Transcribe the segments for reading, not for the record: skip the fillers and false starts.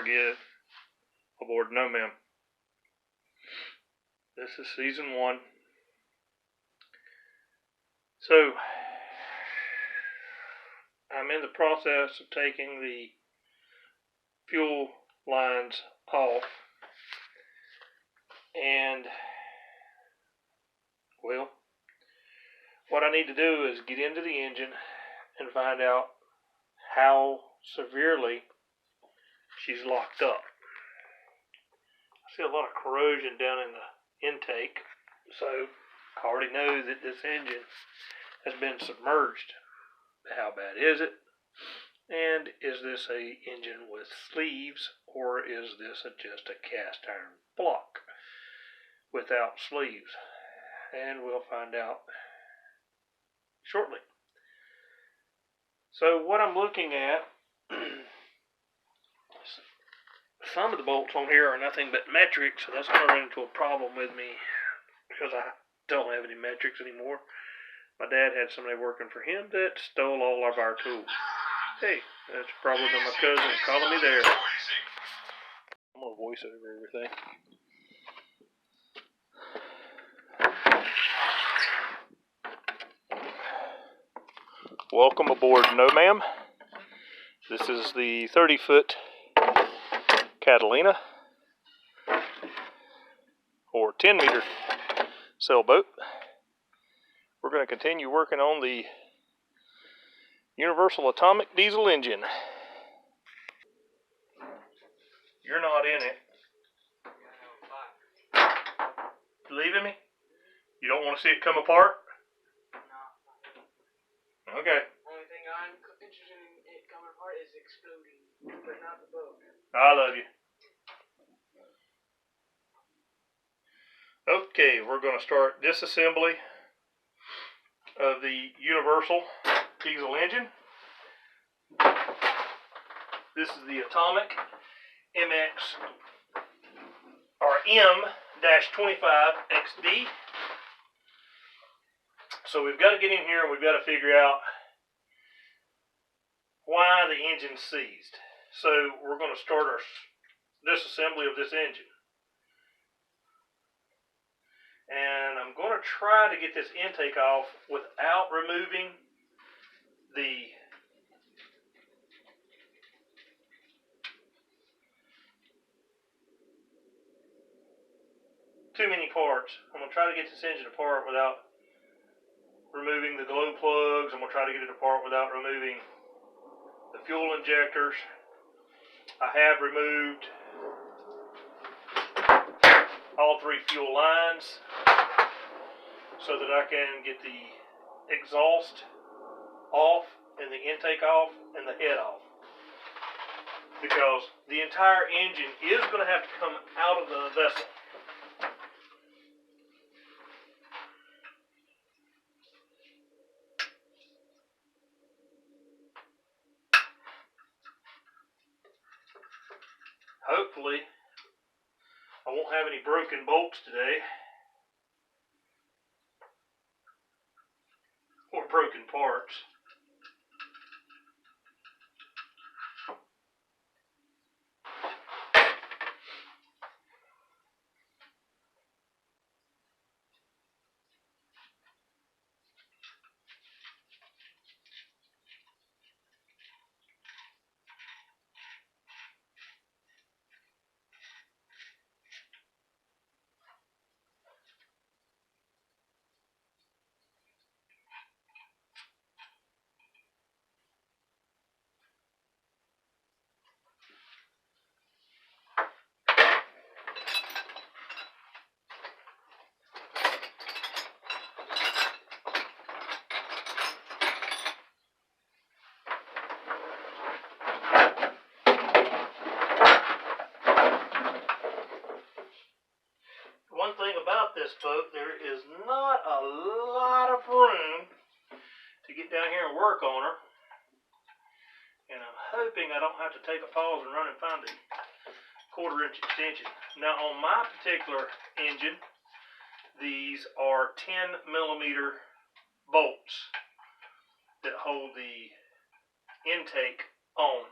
again aboard No Ma'am. This is season 1. So, I'm in the process of taking the fuel lines off, and well, what I need to do is get into the engine and find out how severely she's locked up. I see a lot of corrosion down in the intake, so I already know that this engine has been submerged. How bad is it? And is this a engine with sleeves, or is this just a cast iron block without sleeves? And we'll find out shortly. So what I'm looking at, some of the bolts on here are nothing but metric, so that's going to run into a problem with me because I don't have any metrics anymore. My dad had somebody working for him that stole all of our tools. Hey, that's probably my cousin calling me there. I'm going to voice over everything. Welcome aboard No Ma'am. This is the 30-foot Catalina, or 10-meter sailboat. We're going to continue working on the universal atomic diesel engine. You're not in it. Leaving me? You don't want to see it come apart? No. Okay. Only thing I'm interested in it coming apart is exploding, but not the boat. I love you. Okay, we're going to start disassembly of the universal diesel engine. This is the Atomic MX or M-25XD. So we've got to get in here and we've got to figure out why the engine's seized. So we're going to start our disassembly of this engine. And I'm going to try to get this intake off without removing the too many parts. I'm going to try to get this engine apart without removing the glow plugs. I'm going to try to get it apart without removing the fuel injectors. I have removed all 3 fuel lines so that I can get the exhaust off and the intake off and the head off, because the entire engine is going to have to come out of the vessel. Hopefully, I won't have any broken bolts today, or broken parts. One thing about this boat, there is not a lot of room to get down here and work on her. And I'm hoping I don't have to take a pause and run and find a 1/4-inch extension. Now on my particular engine, these are 10mm bolts that hold the intake on.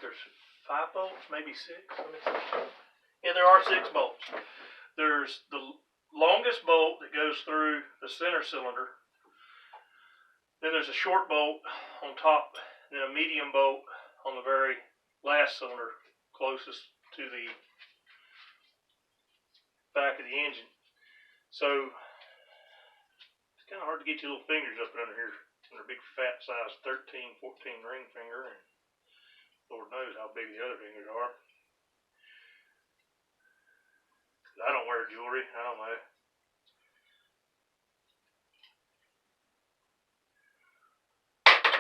think there's 5 bolts, maybe 6. Let me see. Yeah, there are 6 bolts. There's the longest bolt that goes through the center cylinder. Then there's a short bolt on top, then a medium bolt on the very last cylinder, closest to the back of the engine. So it's kind of hard to get your little fingers up under here, under a big fat size 13, 14 ring finger, and Lord knows how big the other fingers are. I don't wear jewelry, I don't know.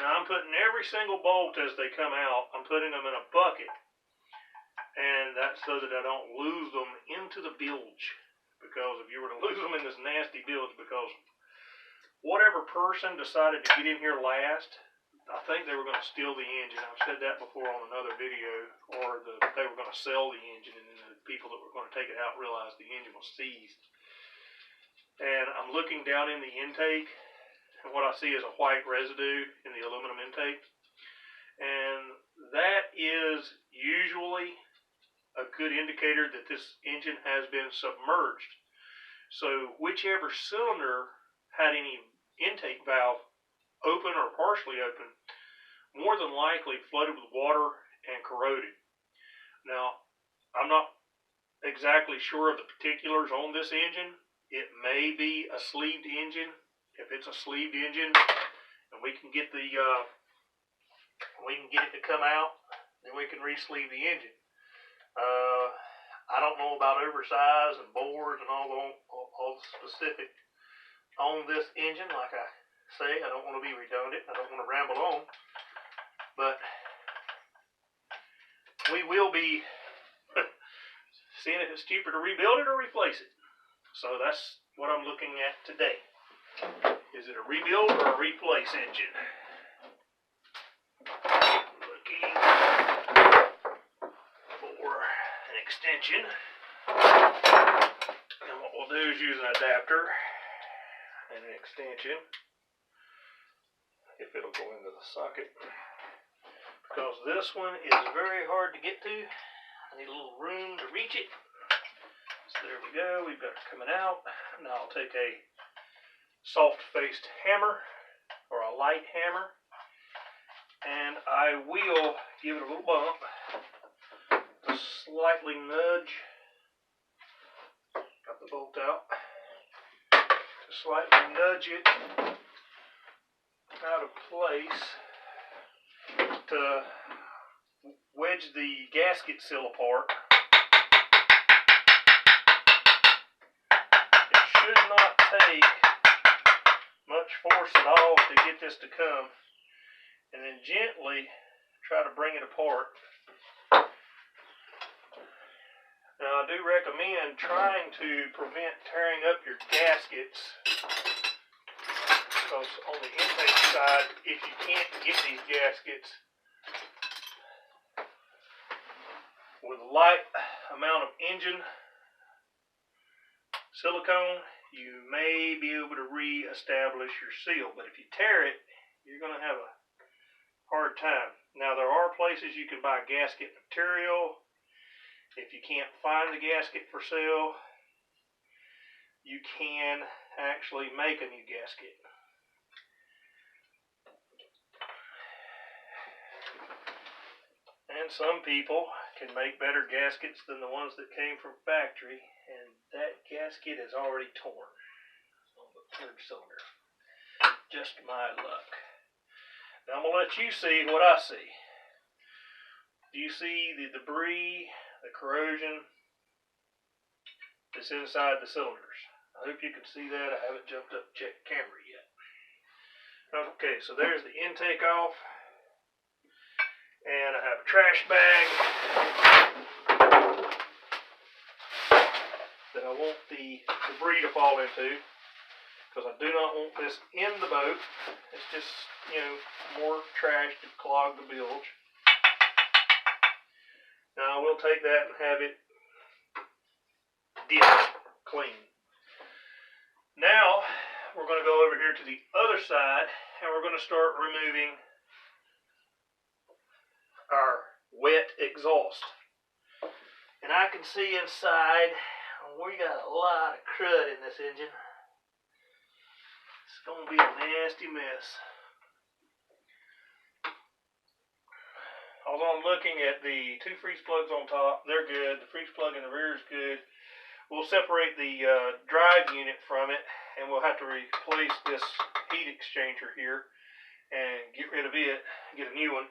Now I'm putting every single bolt as they come out, I'm putting them in a bucket. And that's so that I don't lose them into the bilge. Because if you were to lose them in this nasty bilge, because whatever person decided to get in here last, I think they were going to steal the engine. I've said that before on another video. Or they were going to sell the engine, and then the people that were going to take it out realized the engine was seized. And I'm looking down in the intake, and what I see is a white residue in the aluminum intake. And that is usually a good indicator that this engine has been submerged. So whichever cylinder had any intake valve open or partially open, more than likely flooded with water and corroded. Now, I'm not exactly sure of the particulars on this engine. It may be a sleeved engine. If it's a sleeved engine and we can get it to come out, then we can re-sleeve the engine. I don't know about oversize and bores and all the specific on this engine. Like I say, I don't want to be redundant. I don't want to ramble on. But we will be seeing if it's cheaper to rebuild it or replace it. So that's what I'm looking at today. Is it a rebuild or a replace engine? Looking for an extension. And what we'll do is use an adapter and an extension, if it'll go into the socket. Because this one is very hard to get to. I need a little room to reach it. So there we go, we've got it coming out. Now I'll take a soft-faced hammer, or a light hammer, and I will give it a little bump to slightly nudge, got the bolt out, to slightly nudge it out of place to wedge the gasket seal apart. It should not take much force at all to get this to come, and then gently try to bring it apart. Now I do recommend trying to prevent tearing up your gaskets, because on the intake side, if you can't get these gaskets with a light amount of engine silicone, you may be able to re-establish your seal. But if you tear it, you're going to have a hard time. Now there are places you can buy gasket material. If you can't find the gasket for sale, you can actually make a new gasket. And some people can make better gaskets than the ones that came from factory, and that gasket is already torn on the 3rd cylinder. Just my luck. Now I'm going to let you see what I see. Do you see the debris, the corrosion that's inside the cylinders? I hope you can see that. I haven't jumped up to check the camera yet. Okay, so there's the intake off. And I have a trash bag that I want the debris to fall into, because I do not want this in the boat. It's just, more trash to clog the bilge. Now I will take that and have it dipped clean. Now we're going to go over here to the other side, and we're going to start removing our wet exhaust. And I can see inside, we got a lot of crud in this engine. It's going to be a nasty mess. Although I'm looking at the two freeze plugs on top, they're good. The freeze plug in the rear is good. We'll separate the drive unit from it, and we'll have to replace this heat exchanger here and get rid of it, get a new one.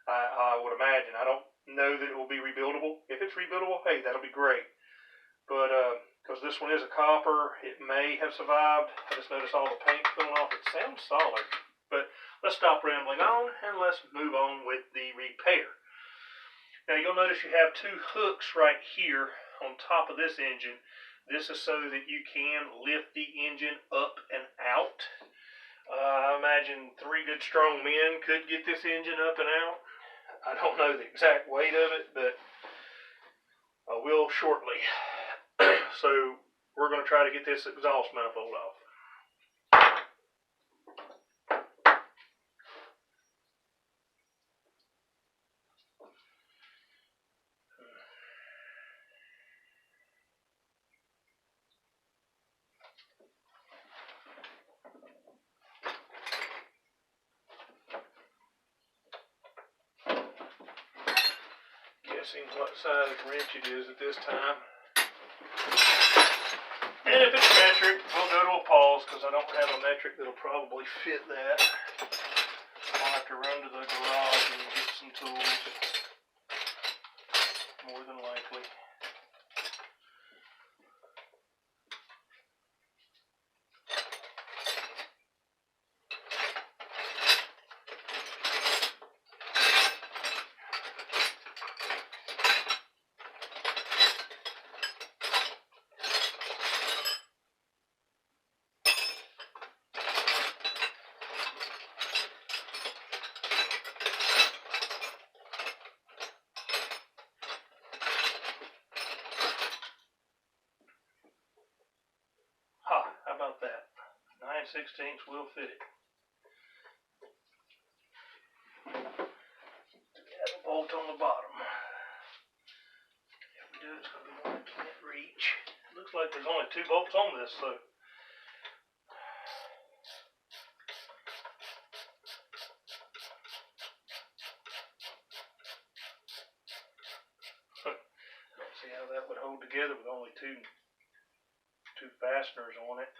I would imagine. I don't know that it will be rebuildable. If it's rebuildable, hey, that'll be great. But because this one is a copper, it may have survived. I just noticed all the paint peeling off. It sounds solid. But let's stop rambling on and let's move on with the repair. Now you'll notice you have two hooks right here on top of this engine. This is so that you can lift the engine up and out. I imagine 3 good strong men could get this engine up and out. I don't know the exact weight of it, but I will shortly. So we're going to try to get this exhaust manifold off. Guessing what size wrench it is at this time. And if it's metric, we'll go to a pause because I don't have a metric that'll probably fit that. I'll have to run to the garage and get some tools. More than likely. How about that? 9/16 will fit it. Have a bolt on the bottom. If we do, it's going to be one I can't reach. It looks like there's only 2 bolts on this, so. I don't see how that would hold together with only two fasteners on it.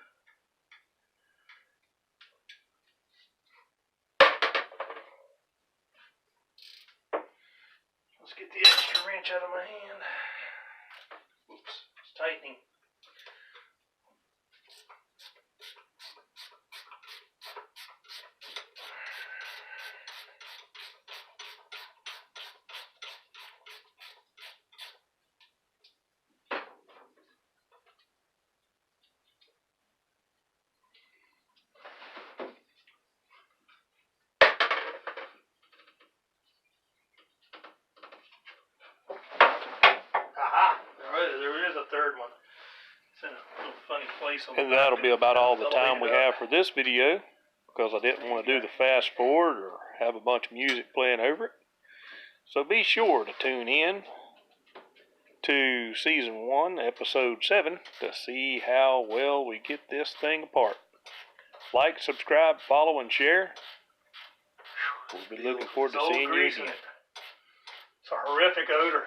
Let's get the extra wrench out of my hand. Oops, it's tightening. There is a third one. It's in a little funny place on the And that'll be about all the time we have for this video, because I didn't want to do the fast forward or have a bunch of music playing over it. So be sure to tune in to Season 1, Episode 7, to see how well we get this thing apart. Like, subscribe, follow, and share. We'll be looking forward to seeing you again. It's a horrific odor.